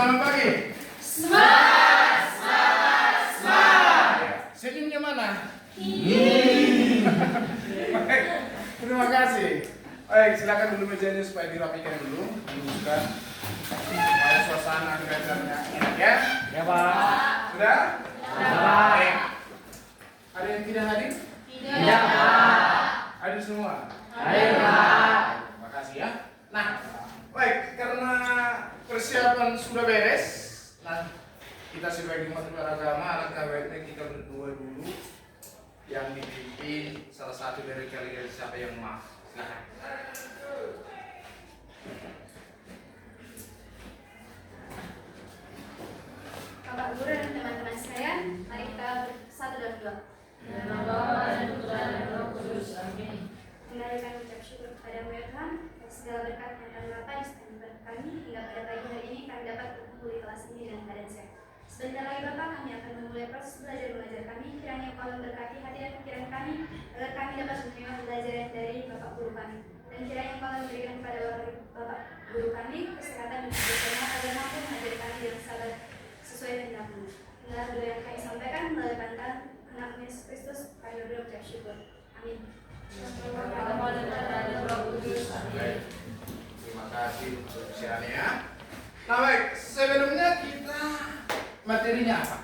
Selamat pagi. Semangat, semangat, semangat. Senyumnya mana? Baik, Terima kasih. Baik, silakan dulu mejanya supaya dirapikan dulu. Bukan supaya suasana kelihatannya enak ya. Ya Pak. Sudah? Ya Pak. Baik. Ada yang tidak hadir? Tidak Pak. Hadir semua. Hadir Pak. Terima kasih ya. Nah, baik, karena persiapan sudah beres, nah kita sebagai umat beragama alangkah baiknya kita berdua dulu yang dipimpin salah satu dari kalian siapa yang mau. Silakan. Bapak Guru dan teman-teman sekalian, mari kita bersatu dalam doa. Nama Bapa dan Putra dan Roh Kudus. Amin. Mengalihkan ucap syukur kepada-Mu ya Tuhan, atas segala berkat yang Kami lakukan di setiap kami hingga pada pagi hari ini kami dapat berkumpul di kelas ini dengan keadaan sehat. Sebentar lagi Bapak, kami akan memulai proses belajar mengajar kami. Kiranya Engkau memberkati hati dan pikiran kami agar kami dapat menerima pelajaran dari Bapak Guru kami. Dan kiranya Engkau memberikan kepada Bapak Guru kami kesehatan dan kebijaksanaan agar mampu mengajari kami dengan sabar sesuai kehendak-Mu. Inilah doa yang kami sampaikan melalui pantang anak Yesus Kristus. Kami berdoa ucap syukur. Amin. Nama Bapa dan Putra dan Roh Kudus. Amin. Baik. Terima kasih untuk persiapannya. Nah baik, sebelumnya kita materinya apa?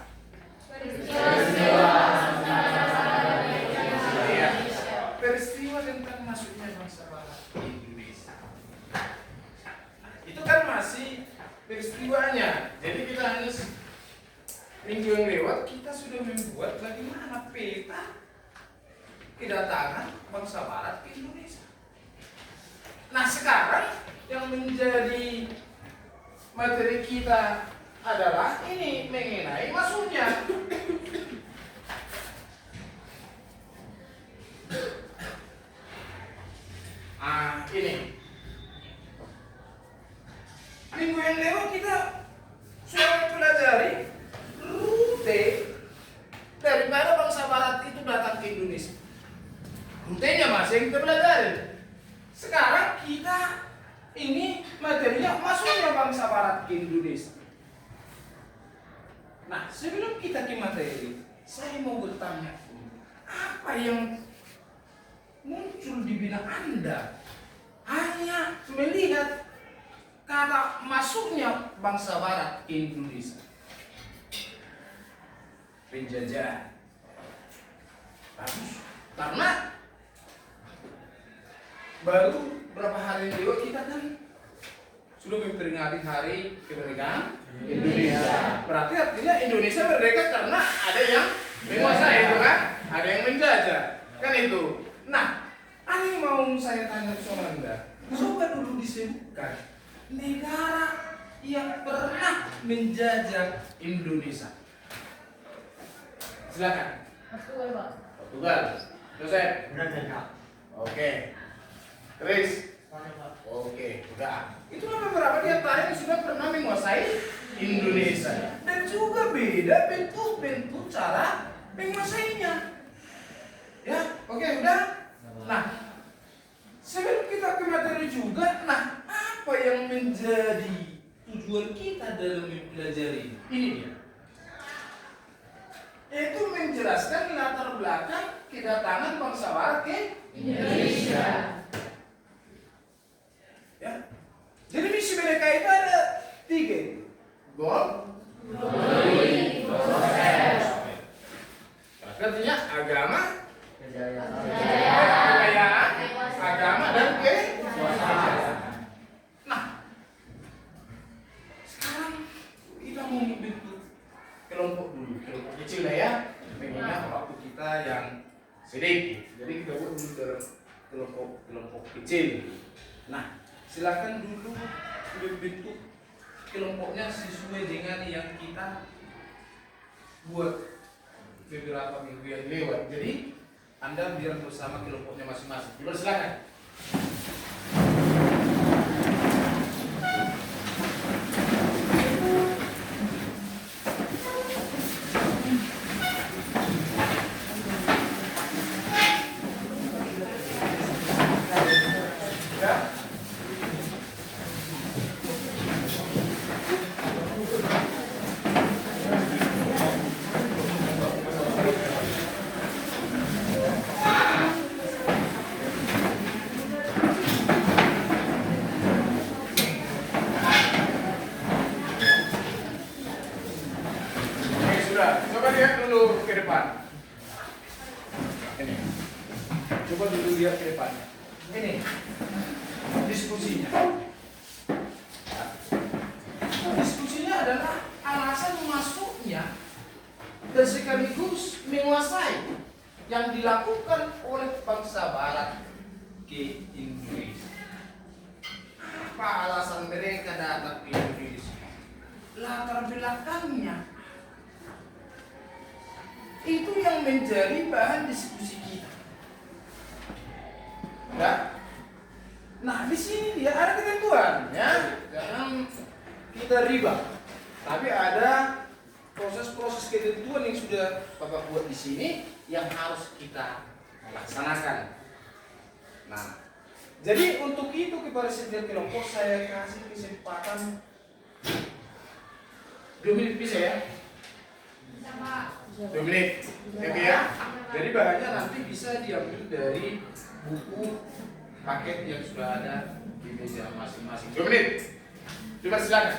Iya. Peristiwa tentang masuknya bangsa Barat ke Indonesia. Itu kan masih peristiwanya. Jadi kita hanya minggu yang lewat kita sudah membuat bagaimana peta kedatangan bangsa Barat ke Indonesia. Nah sekarang yang menjadi materi kita adalah ini mengenai masuknya. Ini minggu yang lewat kita sudah pelajari rute dari mana bangsa Barat itu datang ke Indonesia. Rutenya masih yang kita pelajari. Sekarang kita ini materinya masuknya bangsa Barat ke Indonesia. Nah, sebelum kita ke materi, saya mau bertanya, apa yang muncul di benak Anda hanya melihat kata masuknya bangsa Barat ke Indonesia? Penjajahan. Bagus. Karena baru berapa hari lewat kita kan sudah memperingati hari kemerdekaan Indonesia. Berarti artinya Indonesia merdeka karena ada yang menguasai itu kan, ada yang menjajah kan itu. Nah, ada yang mau saya tanya sama Anda, coba dulu disebutkan negara yang pernah menjajah Indonesia. Silakan. Portugal, Pak. Portugal. Joseph. Oke. Chris. Oke, udah. Itu kan beberapa di antara yang sudah pernah menguasai Indonesia. Dan juga beda bentuk-bentuk cara menguasainya. Ya, oke, udah. Nah, sebelum kita ke materi juga, nah apa yang menjadi tujuan kita dalam mempelajari ini dia? Itu menjelaskan latar belakang kedatangan bangsa Barat ke Indonesia. Ya. Jadi misi mereka itu ada 3. Goal, proses. Artinya agama, kekayaan, agama dan kekuasaan. Nah, sekarang kita mau membentuk kelompok dulu, kelompok kecil lah ya. Mengingat waktu kita yang sedikit, jadi kita buat dulu dalam kelompok kecil. Nah, silakan dulu membentuk kelompoknya sesuai dengan yang kita buat beberapa minggu yang lewat. Jadi Anda biar bersama kelompoknya masing-masing. Coba silakan. Ya. duduk ke depan. Ini. Coba duduk lihat ke depan. Ini diskusinya. Diskusinya adalah alasan masuknya dan sekaligus menguasai yang dilakukan oleh bangsa Barat ke Indonesia. Apa alasan mereka datang ke Indonesia? Latar belakangnya itu yang menjadi bahan diskusi kita. Ya? Nah, di sini dia ada ketentuan, ya. Jangan kita riba. Tapi ada proses-proses ketentuan yang sudah Bapak buat di sini yang harus kita laksanakan. Nah, jadi untuk itu kepada setiap kelompok saya kasih kesempatan 2 menit bisa ya? 2 menit, oke ya? Jadi bahannya nanti bisa diambil dari buku paket yang sudah ada di meja masing-masing. 2 menit, coba silakan.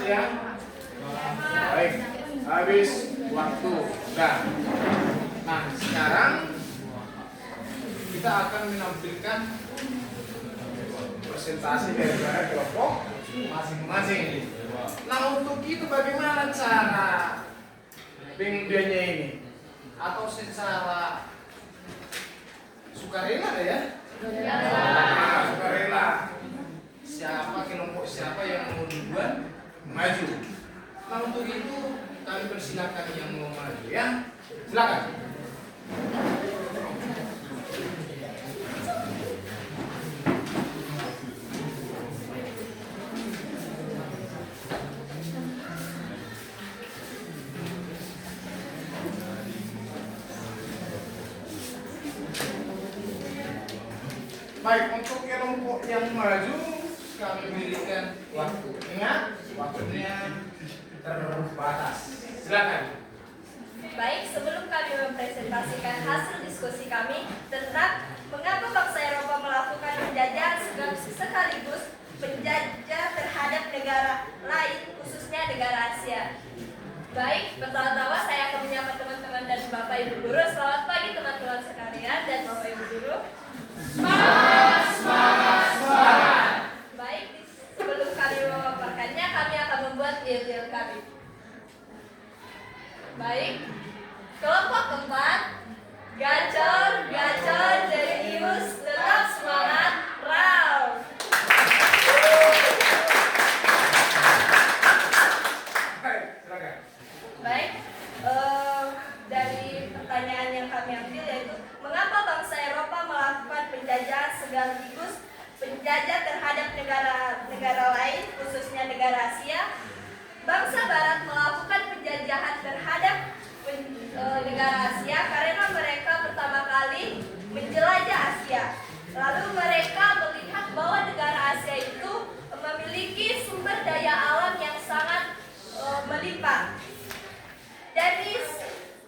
ya? Baik, habis waktu. Nah, sekarang kita akan menampilkan presentasi dari kelompok masing-masing. Nah, untuk itu bagaimana cara pengundiannya ini? Atau secara sukarela ya? Nah, sukarela. Kelompok siapa yang mau duluan maju? Nah, untuk itu kami persilakan yang mau maju ya. Silakan. Baik, untuk kelompok yang maju kami berikan waktu. Ingat, waktunya terbatas. Silakan. Baik, sebelum kami mempresentasikan hasil diskusi kami tentang mengapa bangsa Eropa melakukan penjajahan sekaligus penjajah terhadap negara lain, khususnya negara Asia. Baik, pertama-tama saya akan menyapa teman-teman dan Bapak Ibu Guru. Selamat pagi teman-teman sekalian dan Bapak Ibu Guru. Semangat! Baik, sebelum kami memaparkannya, kami akan membuat yel-yel kami. Baik, kelompok keempat, gacor, jenius, tetap semangat, round. Baik, dari pertanyaan yang kami ambil yaitu mengapa bangsa Eropa melakukan penjajahan sekaligus penjajah terhadap negara lain, khususnya negara Asia. Bangsa Barat melakukan penjajahan terhadap negara Asia karena mereka pertama kali menjelajah Asia. Lalu mereka melihat bahwa negara Asia itu memiliki sumber daya alam yang sangat melimpah. Jadi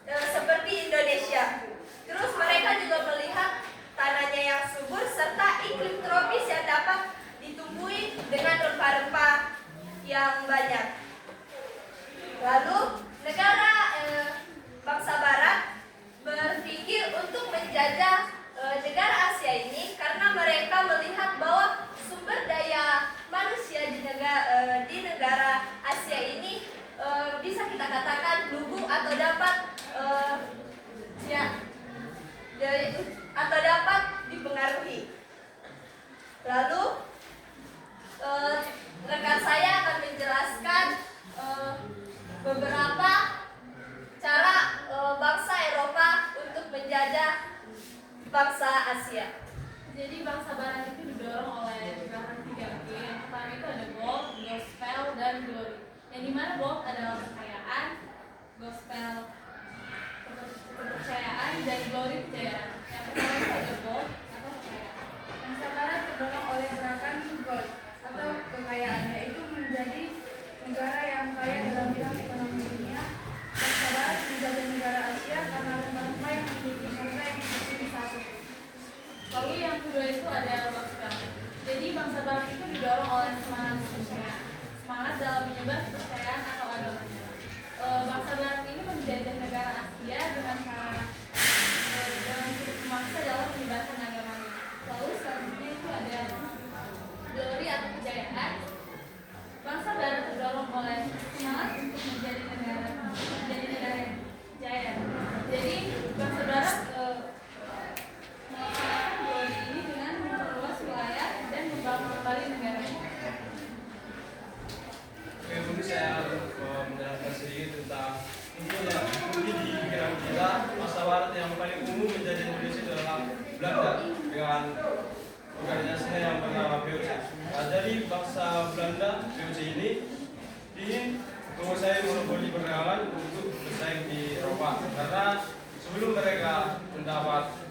seperti Indonesia. Terus mereka juga melihat tanahnya yang subur serta iklim tropis yang dapat ditumbuhi dengan rempah-rempah yang banyak. Lalu bangsa Barat berpikir untuk menjajah negara Asia ini karena mereka melihat bahwa sumber daya manusia di negara Asia ini bisa kita katakan lugu atau dapat dipengaruhi. Lalu rekan saya akan menjelaskan beberapa cara bangsa Eropa untuk menjajah bangsa Asia. Jadi bangsa Barat itu didorong oleh gerakan 3G. Yang pertama itu ada gold, gospel, dan glory. Yang dimana gold adalah kekayaan, gospel kepercayaan, dan glory kejayaan. Yang pertama itu ada gold atau kekayaan. Bangsa Barat terdorong oleh gerakan gold atau kekayaan, yaitu menjadi negara yang kaya dalam bidang ekonomi dunia. Bangsa Barat menjadi negara Asia karena rempah-rempah yang memiliki harga yang bersih satu. Lalu yang kedua itu ada gospel. Jadi bangsa Barat itu didorong oleh semangat kepercayaan, semangat dalam menyebar kepercayaan atau agamanya. Bangsa Barat ini menjajah negara Asia dengan cara cukup memaksa dalam menyebarkan agamanya. Lalu selanjutnya itu ada glory atau kejayaan. Bangsa Barat terdorong oleh semangat untuk menjadi negara jaya. Jadi bangsa Barat melaksanakan glory ini dengan memperluas wilayah dan membangun kembali negaranya. Oke, mungkin saya menjelaskan sedikit tentang mungkin di pikiran kita bangsa Barat yang paling umum menjadi Indonesia adalah Belanda dengan organisasinya yang bernama VOC. Nah, jadi bangsa Belanda VOC ini ingin menguasai monopoli perdagangan untuk bersaing di Eropa karena sebelum mereka mendapat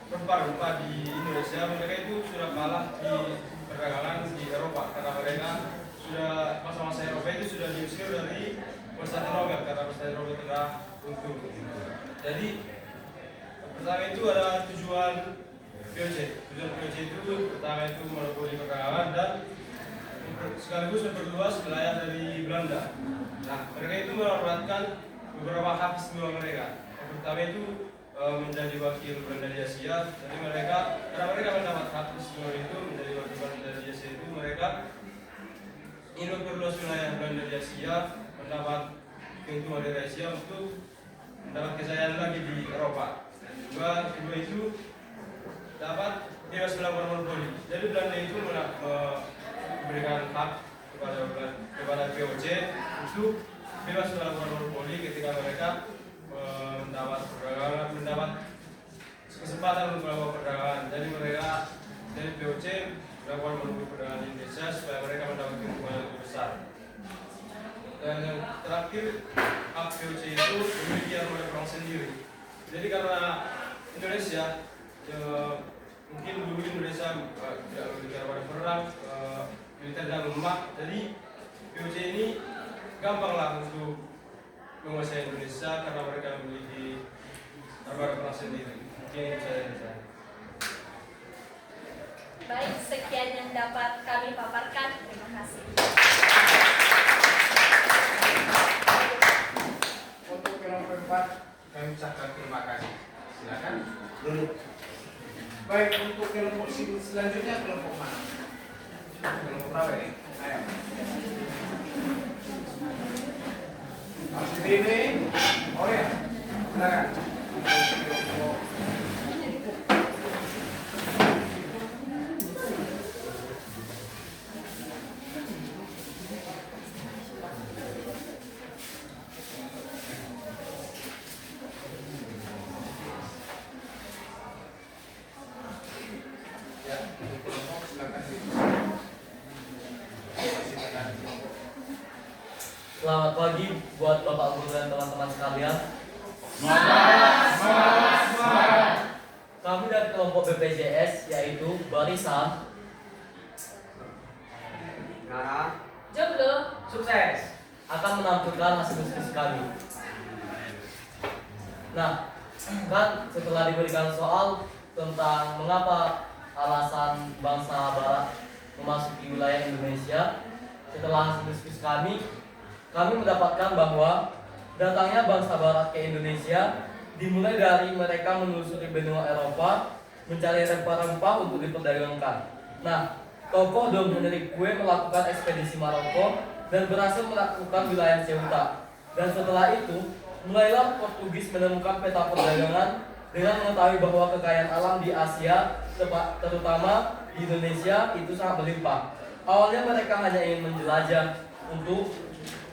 rempah-rempah di Indonesia, mereka itu sudah kalah di perdagangan di Eropa karena mereka sudah masa-masa Eropa itu sudah diusir dari Konstantinopel karena Konstantinopel telah runtuh. Jadi pertama itu ada tujuan VOC. Tujuan VOC itu pertama itu monopoli perdagangan dan sekaligus memperluas wilayah dari Belanda. Nah, mereka itu mendapatkan beberapa hak istimewa mereka. Yang pertama itu menjadi wakil Belanda di Asia. Jadi karena mereka mendapat hak istimewa itu menjadi wakil Belanda di Asia itu, mereka ingin memperluas wilayah Belanda di Asia, mendapat keuntungan dari Asia untuk mendapat kejayaan lagi di Eropa. Kedua itu dapat bebas melakukan monopoli. Jadi Belanda itu memberikan hak kepada VOC untuk bebas melakukan monopoli ketika mereka mendapat kesempatan untuk melakukan perdagangan. Jadi dari VOC melakukan monopoli perdagangan di Indonesia supaya mereka mendapat keuntungan yang lebih besar. Dan yang terakhir, hak VOC itu memiliki armada perang sendiri. Jadi karena Indonesia mungkin dulu Indonesia tidak memiliki armada perang, militer dan lemah, jadi VOC ini gampanglah untuk menguasai Indonesia karena mereka memiliki armada perang sendiri. Mungkin itu saja dari saya. Baik, sekian yang dapat kami paparkan. Terima kasih. Untuk kelompok 4 kami ucapkan terima kasih. Silakan duduk. Baik, untuk kelompok selanjutnya kelompok mana? Kelompok berapa ini? Ayo. Mas ini, oh ya, silakan. Kelompok Selamat pagi buat Bapak Guru dan teman-teman sekalian. Kami dari kelompok BPJS yaitu Barisan Jomblo. Sukses akan menampilkan hasil diskusi kami. Nah, kan setelah diberikan soal tentang mengapa alasan bangsa Barat memasuki wilayah Indonesia, setelah hasil diskusi kami mendapatkan bahwa datangnya bangsa Barat ke Indonesia dimulai dari mereka menelusuri benua Eropa mencari rempah-rempah untuk diperdagangkan. Nah, tokoh Dom Henry Kue melakukan ekspedisi Maroko dan berhasil melakukan wilayah Ceuta. Dan setelah itu, mulailah Portugis menemukan peta perdagangan dengan mengetahui bahwa kekayaan alam di Asia, terutama di Indonesia, itu sangat berlimpah. Awalnya mereka hanya ingin menjelajah untuk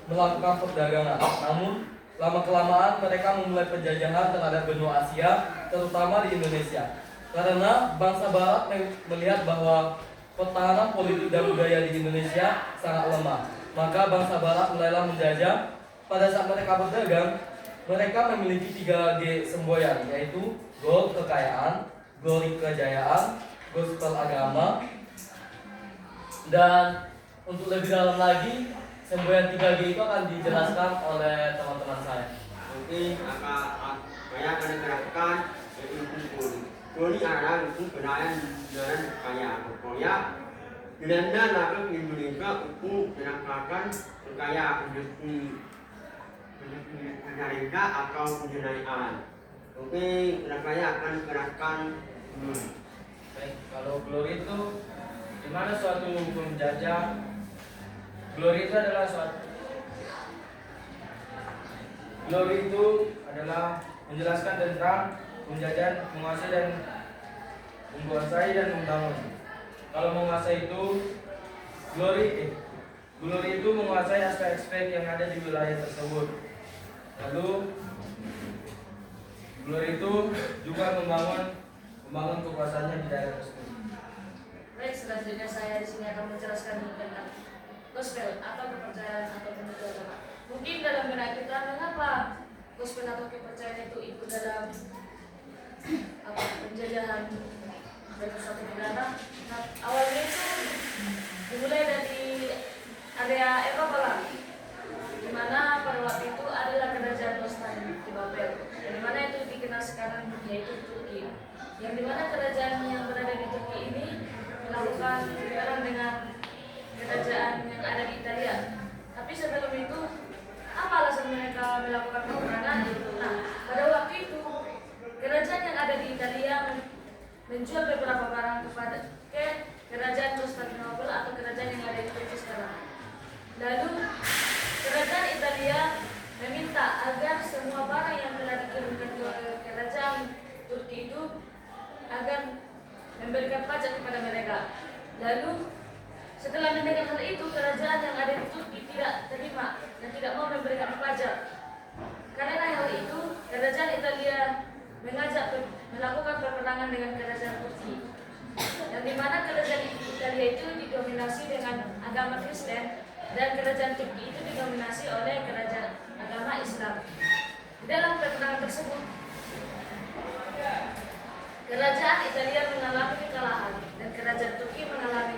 melakukan perdagangan, namun lama-kelamaan mereka memulai penjajahan terhadap benua Asia, terutama di Indonesia. Karena bangsa Barat melihat bahwa pertahanan politik dan budaya di Indonesia sangat lemah, maka bangsa Barat mulailah menjajah. Pada saat mereka berdagang, mereka memiliki 3G semboyan, yaitu gold kekayaan, glory kejayaan, gospel agama. Dan untuk lebih dalam lagi, semboyan 3G itu akan dijelaskan oleh teman-teman saya. Oke, saya akan menerangkan ilmu Glory adalah ilmu kenalan dan kekayaan. Pokoknya Belanda datang ke Indonesia untuk menangkapkan kekayaan industri Amerika atau penjenayaan. Oke, saya akan menerangkan dulu. Baik, kalau glory itu di mana suatu penjajah, glory itu adalah menjelaskan tentang menjajah, menguasai dan membangun. Kalau menguasai itu glory itu menguasai aspek-aspek yang ada di wilayah tersebut. Lalu glory itu juga membangun kekuasaannya di daerah tersebut. Baik, selanjutnya saya di sini akan menjelaskan tentang gospel atau kepercayaan atau penutur agama. Mungkin dalam benak kita, mengapa gospel atau kepercayaan itu ikut dalam penjajahan dari suatu negara? Nah, awalnya itu dimulai dari area Eropa lah, di mana pada waktu itu adalah kerajaan Osman di Babel, di mana itu dikenal sekarang yaitu Turki. Yang dimana kerajaan yang berada di Turki ini melakukan pengenalan dengan kerajaan yang ada di Italia. Tapi sebelum itu, apa alasan mereka melakukan peperangan? Nah, pada waktu itu, kerajaan yang ada di Italia menjual beberapa barang ke kerajaan Konstantinopel atau kerajaan yang ada di Turki sekarang. Lalu, kerajaan Italia meminta agar semua barang yang telah dikirimkan ke kerajaan Turki itu agar memberikan pajak kepada mereka. Lalu setelah mendengar hal itu, kerajaan yang ada di Turki tidak terima dan tidak mau memberikan pajak. Karena hal itu, kerajaan Italia mengajak melakukan peperangan dengan kerajaan Turki, yang dimana kerajaan Italia itu didominasi dengan agama Kristen dan kerajaan Turki itu didominasi oleh kerajaan agama Islam. Di dalam peperangan tersebut, kerajaan Italia mengalami kekalahan dan kerajaan Turki mengalami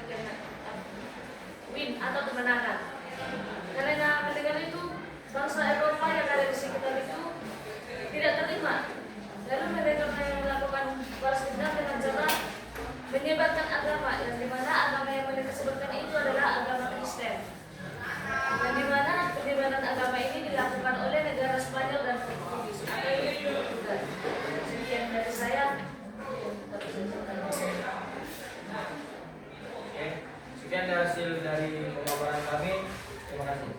win atau kemenangan. Karena mendengar itu, bangsa Eropa yang ada di sekitar itu tidak terima. Lalu mereka melakukan balas dendam dengan cara menyebarkan agama, yang dimana agama yang mereka sebutkan itu adalah agama Kristen. Dan dimana penyebaran agama ini dilakukan oleh negara Spanyol dan Portugis atau Portugal. Sekian dari saya. Oke, sekian hasil dari pemaparan kami. Terima kasih.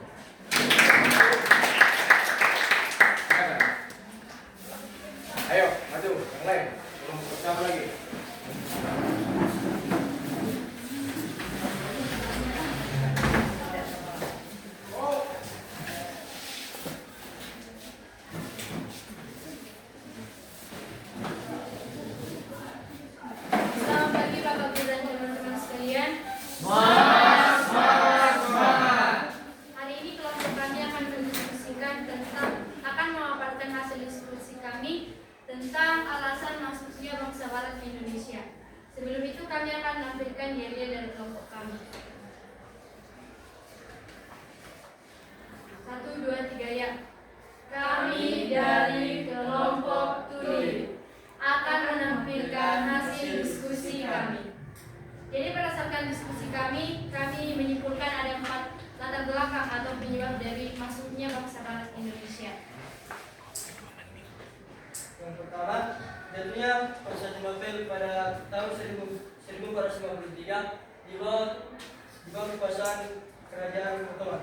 Ayo, maju, yang lain. Belum bersama lagi. Selamat pagi Bapak Guru dan teman-teman sekalian. Hari ini kelompok kami akan mendiskusikan akan memaparkan hasil diskusi kami tentang alasan masuknya bangsa Barat ke Indonesia. Sebelum itu kami akan menampilkan yel-yel dari kelompok kami. 1, 2, 3 ya. Kami dari kelompok Tuli akan menampilkan hasil diskusi kami. Jadi berdasarkan diskusi kami menyimpulkan ada 4 latar belakang atau penyebab dari masuknya bangsa Barat ke Indonesia. Yang pertama, jatuhnya Konstantinopel pada tahun 1453 di bawah kekuasaan kerajaan Ottoman.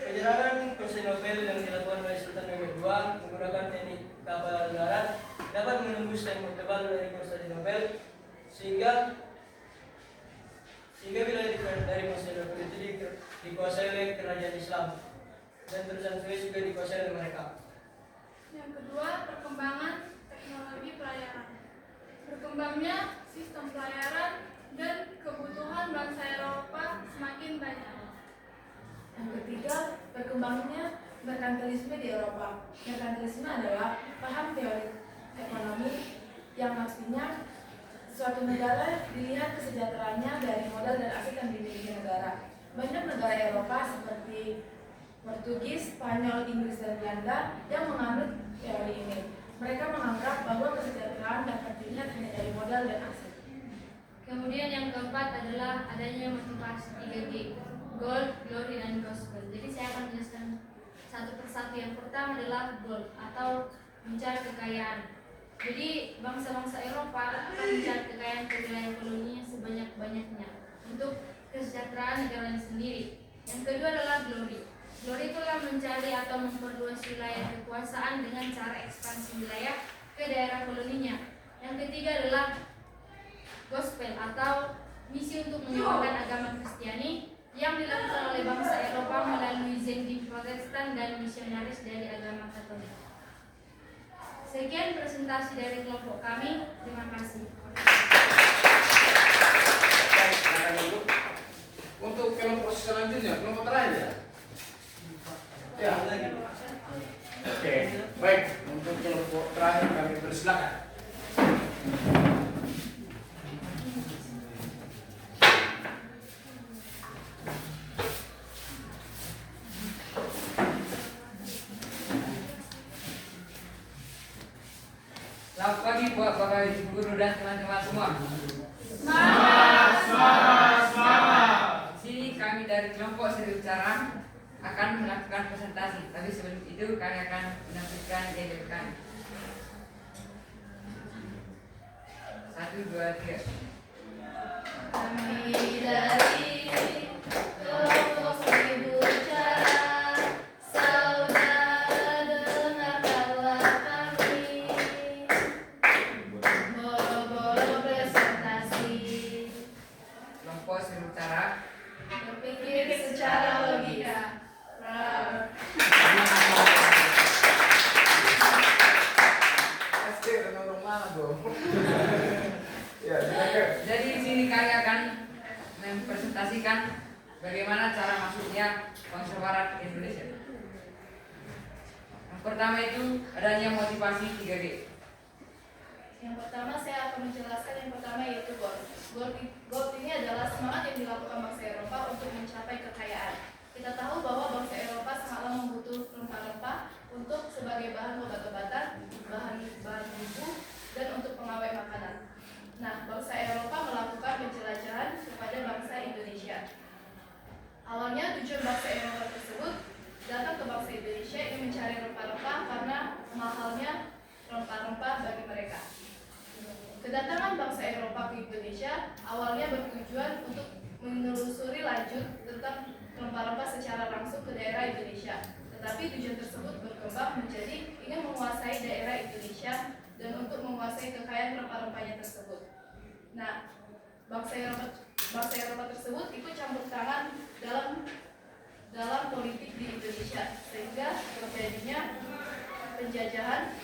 Penyerangan Konstantinopel yang dilakukan oleh Sultan Mehmed II menggunakan teknik kapal darat dapat menembus tembok tebal dari Konstantinopel sehingga wilayah dari Konstantinopel itu dikuasai oleh kerajaan Islam dan terusan Suez juga dikuasai oleh mereka. Yang kedua, perkembangan teknologi pelayaran. Berkembangnya sistem pelayaran dan kebutuhan bangsa Eropa semakin banyak. Yang ketiga, berkembangnya merkantilisme di Eropa. Merkantilisme adalah paham teori ekonomi yang maksudnya suatu negara dilihat kesejahteraannya dari modal dan aset yang dimiliki negara. Banyak negara Eropa seperti Portugis, Spanyol, Inggris, dan Belanda yang menganut teori ini. Mereka menganggap bahwa kesejahteraan dapat dilihat hanya dari modal dan aset. Kemudian yang keempat adalah adanya motivasi 3G, gold, glory, dan gospel. Jadi saya akan menjelaskan satu persatu. Yang pertama adalah gold atau mencari kekayaan. Jadi bangsa-bangsa Eropa akan mencari kekayaan ke wilayah koloninya sebanyak-banyaknya untuk kesejahteraan negaranya sendiri. Yang kedua adalah glory. Glory itulah mencari atau memperluas wilayah kekuasaan dengan cara ekspansi wilayah ke daerah koloninya. Yang ketiga adalah gospel atau misi untuk menyebarkan agama Kristiani yang dilakukan oleh bangsa Eropa melalui Zendik Protestan dan misionaris dari agama Katolik. Sekian presentasi dari kelompok kami. Terima kasih. Baik, silakan dulu. Untuk kelompok selanjutnya, kelompok terakhir. Ya. Oke, baik. Untuk kelompok terakhir kami persilakan. Selamat pagi Bapak Ibu Guru dan teman-teman semua. Di sini kami dari kelompok Serius Cara akan melakukan presentasi. Tapi sebelum itu kami akan menampilkan ide kami. 1, 2, 3. Kami dari kelompok Seribu Cara, saudara dengarkanlah kami. Boro-boro presentasi, Kelompok Serius Cara. berpikir secara logika. Pasti orang mana tuh? Ya, silakan. Jadi di sini kami akan mempresentasikan bagaimana cara masuknya bangsa Barat ke Indonesia. Yang pertama itu adanya motivasi 3G. Yang pertama saya akan menjelaskan yang pertama yaitu goal. Goal ini adalah semangat yang dilakukan bangsa Eropa untuk mencapai kekayaan. Kita tahu bahwa bangsa Eropa sangatlah membutuhkan rempah-rempah untuk sebagai bahan obat-obatan, bahan bumbu, dan untuk pengawet makanan. Nah, bangsa Eropa melakukan penjelajahan kepada bangsa Indonesia. Awalnya tujuan bangsa Eropa tersebut datang ke bangsa Indonesia ingin mencari rempah-rempah karena mahalnya rempah-rempah bagi mereka. Kedatangan bangsa Eropa ke Indonesia awalnya bertujuan untuk menelusuri lanjut tentang rempah-rempah secara langsung ke daerah Indonesia. Tetapi tujuan tersebut berkembang menjadi ingin menguasai daerah Indonesia dan untuk menguasai kekayaan rempah-rempahnya tersebut. Nah, bangsa Eropa tersebut ikut campur tangan dalam politik di Indonesia sehingga terjadinya penjajahan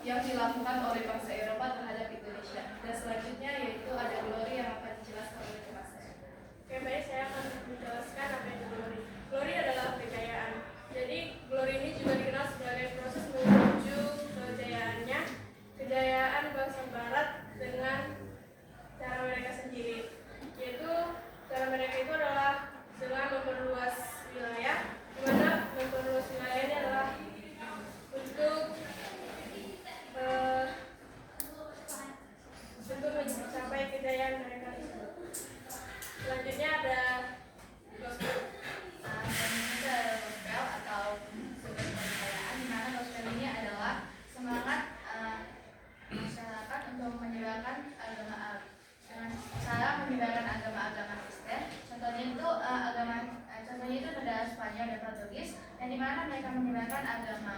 yang dilakukan oleh bangsa Eropa terhadap Indonesia. Dan selanjutnya yaitu ada Glory yang akan dijelaskan oleh teman saya. Oke, baik, saya akan menjelaskan apa itu glory. Glory adalah kejayaan. Jadi, glory ini juga dikenal sebagai proses menuju kejayaannya, kejayaan bangsa Barat dengan cara mereka sendiri. Yaitu, cara mereka itu adalah dengan memperluas wilayah, di mana memperluas wilayah ini adalah untuk mencapai kejayaan mereka tersebut. Selanjutnya ada gospel. Selanjutnya ada gospel atau sumber kepercayaan, di mana gospel ini adalah semangat masyarakat untuk menyebarkan agama dengan cara menyebarkan agama-agama Kristen. Contohnya itu pada Spanyol dan Portugis, yang dimana mereka menyebarkan agama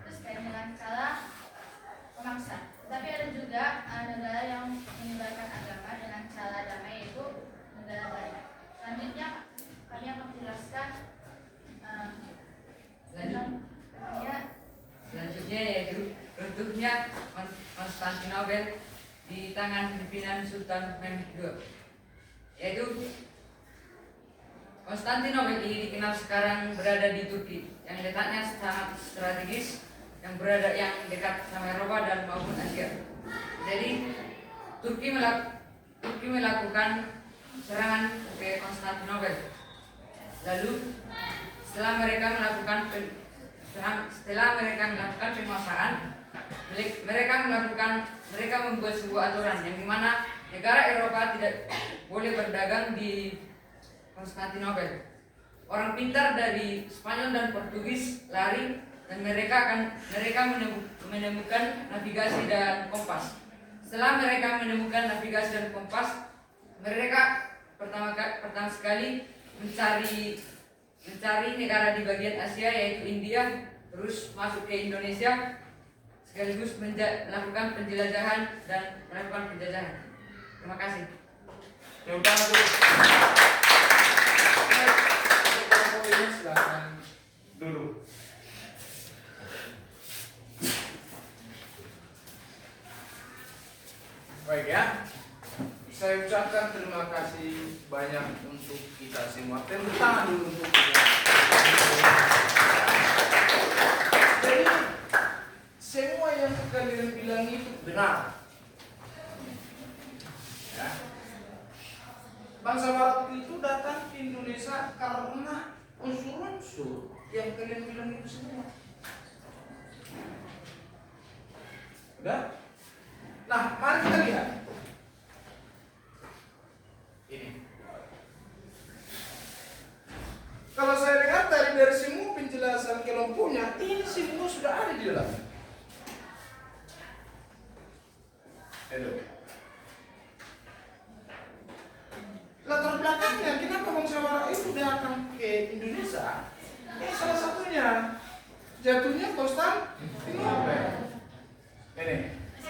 Kristen dengan cara memaksa. Tetapi ada juga negara yang menyebarkan agama dengan cara damai, yaitu negara lain. Selanjutnya kami akan menjelaskan Selanjutnya yaitu runtuhnya Konstantinopel di tangan pimpinan Sultan Mehmed II. Yaitu Konstantinopel ini dikenal sekarang berada di Turki, yang letaknya sangat strategis, yang dekat sama Eropa dan maupun Asia. Jadi Turki melakukan serangan ke Konstantinopel. Lalu setelah mereka melakukan penguasaan, mereka membuat sebuah aturan yang dimana negara Eropa tidak boleh berdagang di Konstantinopel. Orang pintar dari Spanyol dan Portugis lari dan mereka menemukan navigasi dan kompas. Setelah mereka menemukan navigasi dan kompas, mereka pertama sekali mencari negara di bagian Asia yaitu India, terus masuk ke Indonesia, sekaligus melakukan penjelajahan dan melakukan penjajahan. Terima kasih. Yang pertama dulu. Poinnya silakan dulu. Baik ya. Saya ucapkan terima kasih banyak untuk kita semua. Tepuk tangan dulu untuk kita. Jadi semua yang kalian bilang itu benar. Ya. Bangsa Barat itu datang ke Indonesia karena unsur-unsur yang kalian bilang itu semua. Udah? Nah, mari kita lihat. semua sudah ada di dalam. Hello. Latar belakangnya, kenapa bangsa Barat itu datang ke Indonesia? Salah satunya jatuhnya Konstantinopel. Ini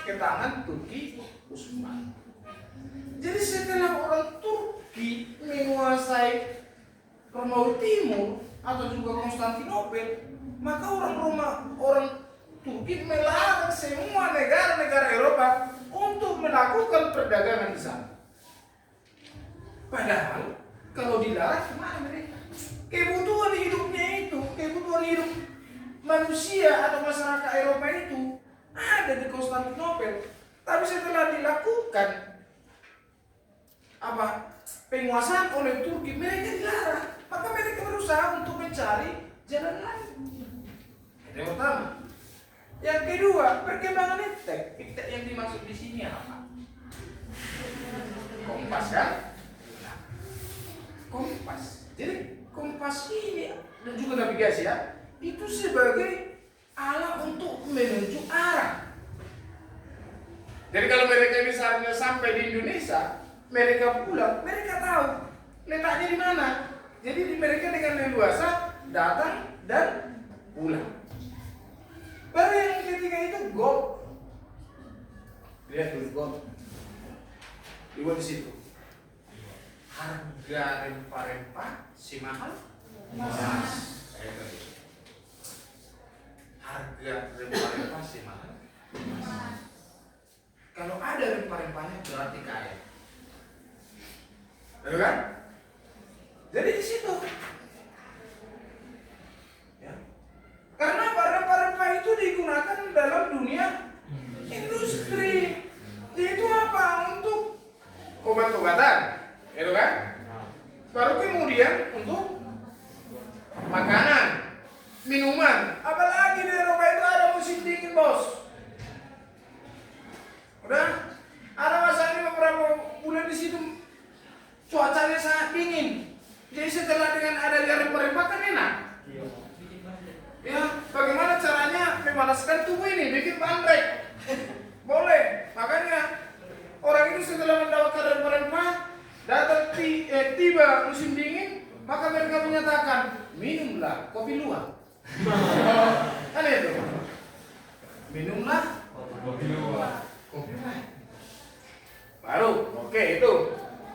ke tangan Turki Utsman. Jadi setelah orang Turki menguasai Romawi Timur atau juga Konstantinopel, maka orang Turki melarang semua negara-negara Eropa untuk melakukan perdagangan di sana. Padahal kalau dilarang gimana mereka? Kebutuhan hidupnya itu, kebutuhan hidup manusia atau masyarakat Eropa itu ada di Konstantinopel. Tapi setelah dilakukan penguasaan oleh Turki, mereka dilarang. Maka mereka berusaha untuk mencari jalan lain. Itu yang pertama. Yang kedua, perkembangan iptek. Iptek yang dimaksud di sini apa? Kompas kan? Nah, kompas. Jadi kompas ini dan juga navigasi ya, itu sebagai alat untuk menunjuk arah. Jadi kalau mereka misalnya sampai di Indonesia, mereka pulang, mereka tahu letaknya di mana. Jadi mereka dengan leluasa datang dan pulang. Baru yang ketiga itu gold. Lihat dulu gold. Lihat di situ. Harga rempah-rempah semahal emas. Harga rempah-rempah semahal emas. Kalau ada rempah-rempahnya berarti kaya. Betul kan? Jadi di situ. Ya. Karena rempah-rempah itu digunakan dalam dunia industri. Itu apa? Untuk obat-obatan, gitu kan? Baru kemudian untuk makanan, minuman. Apalagi di Eropa itu ada musim dingin, bos. Udah ada masanya beberapa bulan di situ cuacanya sangat dingin. Jadi setelah dengan ada rempah-rempah kan enak. Ya, bagaimana caranya memanaskan tubuh ini, bikin bandrek? Boleh. Makanya orang itu setelah mendapatkan rempah-rempah, datang tiba musim dingin, maka mereka menyatakan minumlah kopi luwak. Kan itu? Minumlah kopi luwak. Baru, oke itu.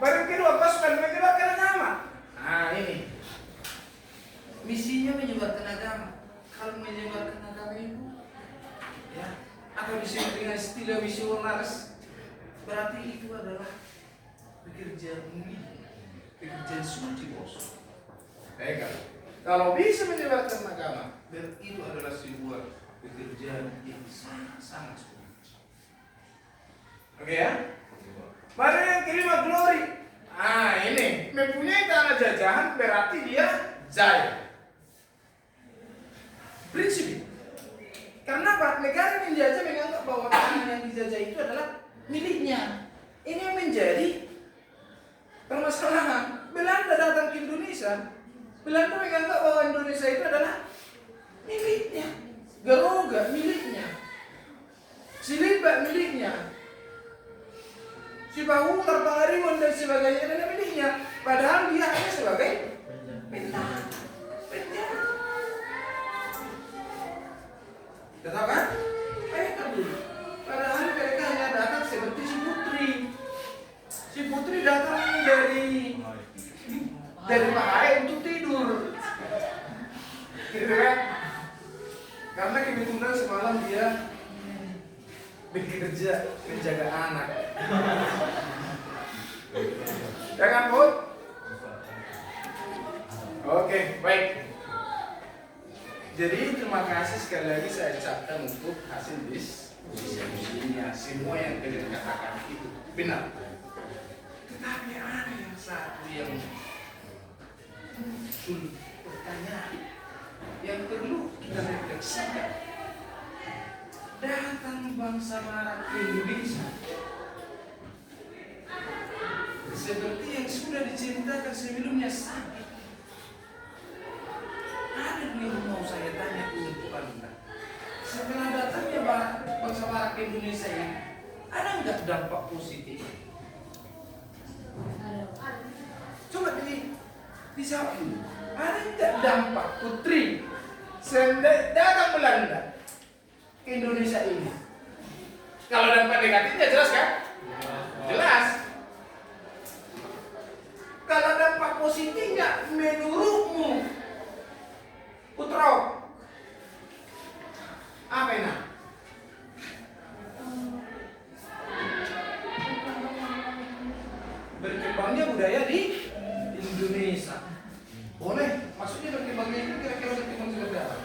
Baru yang kedua, pasukan menyebarkan agama. Nah ini, misinya menyebarkan agama. Kalau menyebarkan agama itu, ya, atau disebut dengan istilah misionaris, berarti itu adalah pekerjaan mulia, pekerjaan suci, bos. Kalau bisa menyebarkan agama, berarti itu adalah sebuah pekerjaan yang sangat suci. Oke ya? Mari yang kelima, glory. Ah ini, mempunyai tanah jajahan berarti dia jaya. Prinsip. Karena apa? Negara yang menjajah menganggap bahwa tanah yang dijajah itu adalah miliknya. Ini yang menjadi permasalahan. Belanda datang ke Indonesia, Belanda menganggap bahwa Indonesia itu adalah miliknya. Garuga miliknya. Siliba miliknya. Si Bahukar, Pangaribuan dan sebagainya adalah miliknya. Padahal dia hanya sebagai penjara. Tahu kan? Bayangkan dulu. Padahal mereka hanya datang seperti si Putri. Si Putri datang dari Bahai untuk tidur. Gitu kan? Karena kebetulan semalam dia bekerja menjaga anak. Jangan Put. Oke, baik. Jadi terima kasih sekali lagi saya ucapkan untuk hasil diskusinya. Semua yang kalian katakan itu benar. Tetapi ada yang satu yang sulit pertanyaan yang perlu kita refleksikan. Datang bangsa Barat ke Indonesia seperti yang sudah diceritakan sebelumnya sakit. Ada yang mau saya tanya untuk Anda. satu, ada tidak dampak putri datang Belanda ke Indonesia ini? Kalau dampak negatifnya jelas kan? Jelas. Kalau dampak positifnya menurutmu, Putra, apa ini? Berkembangnya budaya di Indonesia. Boleh, maksudnya berkembangnya itu kira-kira berkembang seperti apa?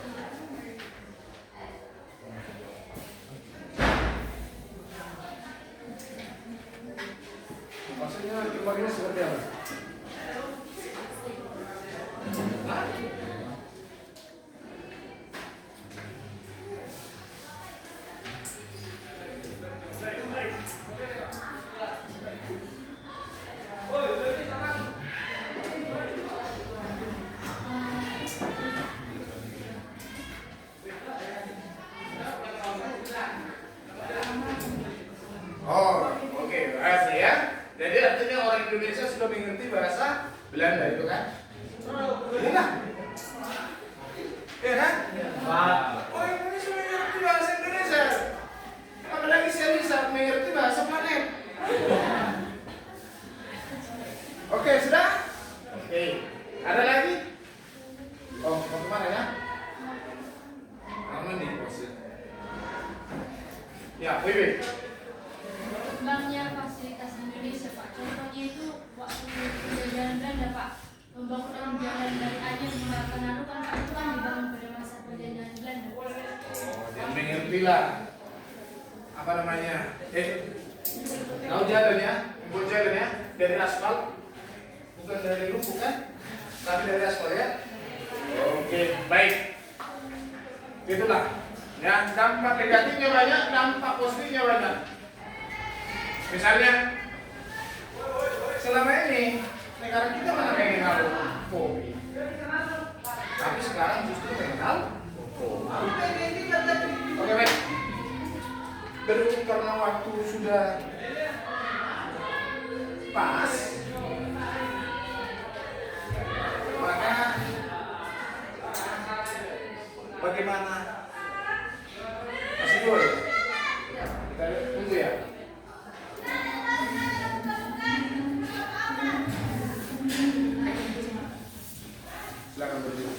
Maksudnya berkembangnya seperti apa? Hah? Oh, oke, bahasa ya. Jadi artinya orang Indonesia sudah mengerti bahasa Belanda itu kan? Iya kan? Iya kan? Orang Indonesia mengerti bahasa Indonesia. Apalagi saya bisa mengerti bahasa planet. Oke, sudah? Oke. Ada lagi? Oh, mau kemana ya? Aman nih, bos. Ya, Wiwi. Berkembangnya fasilitas Indonesia, Pak. Contohnya itu waktu penjajahan Belanda, Pak. Pembangunan jalan dari Aceh menggunakan kan Pak, itu kan dibangun pada masa penjajahan Belanda. Oh, dia mengerti lah. Apa namanya? Tahu jalan ya? Buat jalan ya? Dari aspal, bukan dari lumpur kan? Tapi dari aspal ya? Oke, baik. Itulah. Ya, dampak negatifnya banyak, dampak positifnya banyak. Misalnya, selama ini negara kita mana mengenal kopi, tapi sekarang justru mengenal kopi. Oke, baik. Berhubung karena waktu sudah pas, maka bagaimana? Masih dua ya? Kita tunggu ya. Silakan berdiri.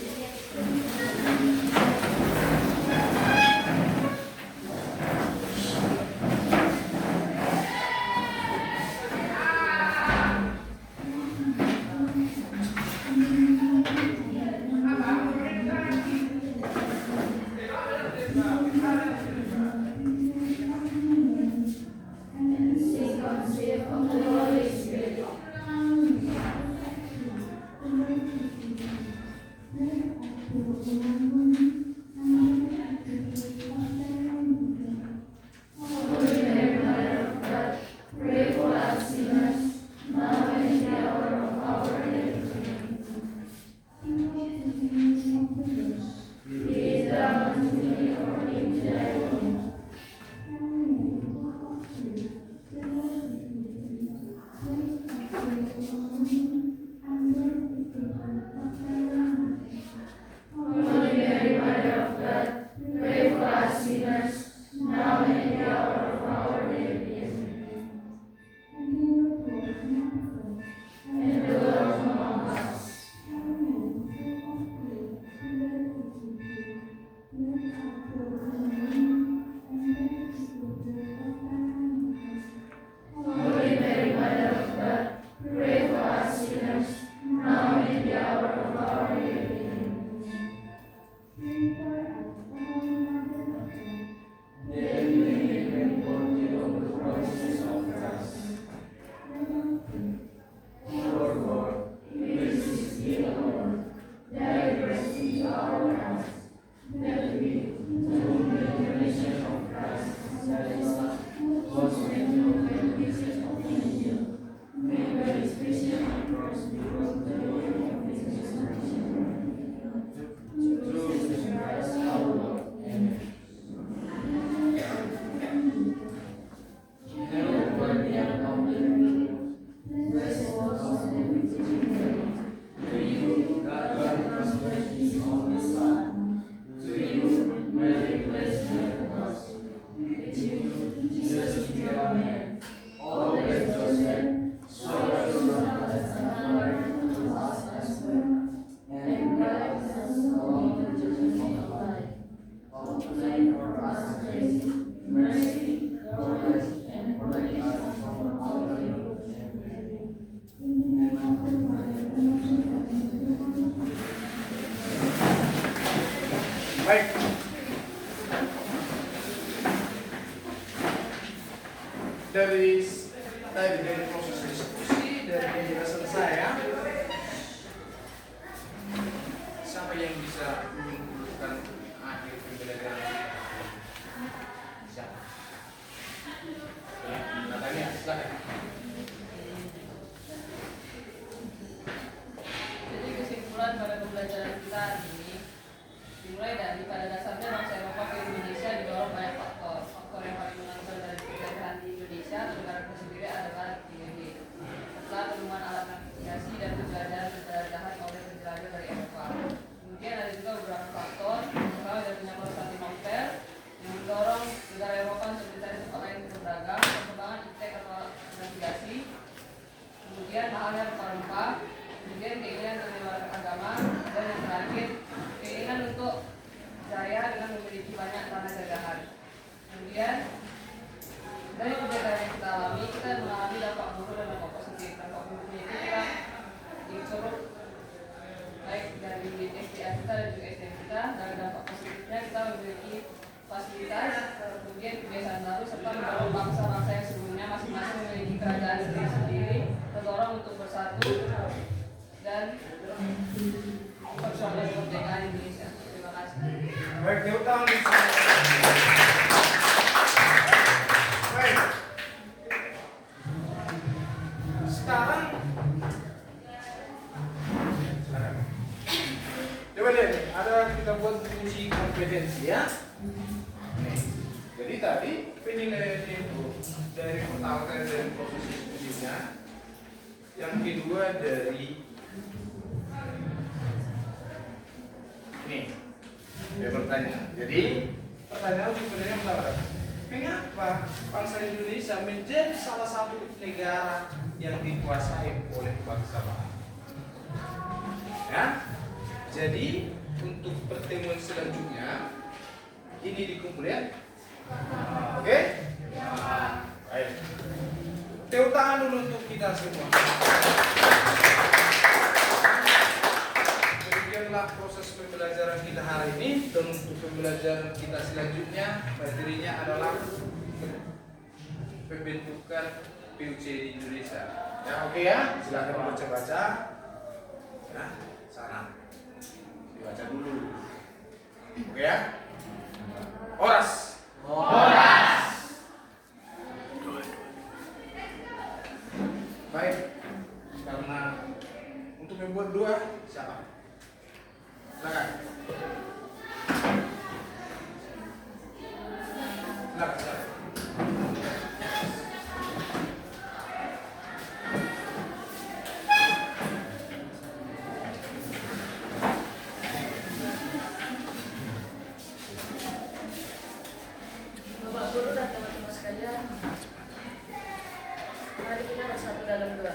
Baik. Dari proses diskusi, dari penjelasan saya, siapa yang bisa menyimpulkan akhir pembelajaran? Siapa? Ya, Natania, silakan. Jadi kesimpulan pada pembelajaran kita ini dimulai dari pada dasarnya bangsa Eropa ke Indonesia didorong banyak faktor. Faktor yang paling menonjol dari penjajahan di Indonesia atau negara itu sendiri adalah ini. Setelah penemuan alat navigasi dan penjelajahan oleh penjelajah dari Eropa. Kemudian ada juga beberapa faktor, misalnya dari penyaluran Konstantinopel yang mendorong negara Eropa untuk mencari tempat lain untuk berdagang, perkembangan iptek atau navigasi, kemudian hal-hal rempah-rempah, kemudian keinginan untuk menyebarkan agama, dan yang terakhir keinginan untuk jaya dengan memiliki banyak tanah jagahan. Kemudian dari penjagaan yang kita alami, kita mengalami dampak buruk dan dampak positif. Dampak buruknya itu kita disuruh baik dari SDA kita dan juga SDM kita. Dari dampak positifnya kita memiliki fasilitas, kemudian kebiasaan baru serta mendorong bangsa-bangsa yang sebelumnya masing-masing memiliki kerajaan sendiri-sendiri terdorong untuk bersatu dan perjuangan kemerdekaan Indonesia. Terima kasih. Baik, tepuk tangan. Baik. Sekarang coba deh, ada kita buat uji kompetensi ya. Nih. Jadi tadi penilaian itu dari pertama dari proses diskusinya, yang kedua dari nih dia bertanya. Jadi pertanyaan sebenarnya adalah mengapa bangsa Indonesia menjadi salah satu negara yang dikuasai oleh bangsa Barat? Ya, jadi untuk pertemuan selanjutnya ini dikumpulkan. Oke? Baik. Tepuk tangan dulu untuk kita semua. Demikianlah proses pembelajaran kita hari ini, dan untuk pembelajaran kita selanjutnya materinya adalah pembentukan PUC di Indonesia. Ya, oke ya, silakan baca-baca. Ya, sana dibaca dulu. Oke ya. Oras. Baik. Karena untuk membuat dua siapa? Silakan. Silakan. Bapak Guru dan teman-teman sekalian, mari kita bersatu dalam doa.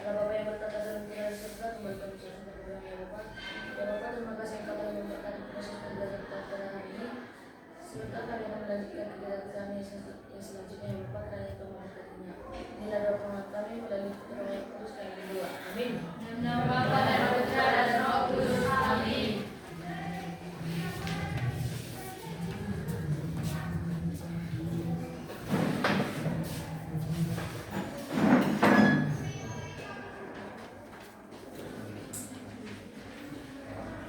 Ya Bapak yang bertata dalam kerajaan surga, kembalikan usaha surga ya Bapak. Ya Bapak, terima kasih engkau telah memberkati proses pembelajaran kita pada hari ini. Serta kami akan melanjutkan kegiatan kami yang selanjutnya ya Bapak, kerana itu memberkatinya. Inilah doa penguat kami melalui Putra Roh Kudus kami berdoa. Amin. Nama Bapa dan Putra dan Roh Kudus. Amin.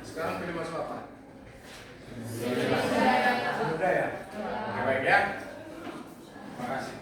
Sekarang pilih masuk apa? Budaya. Oke, baik ya. Terima kasih.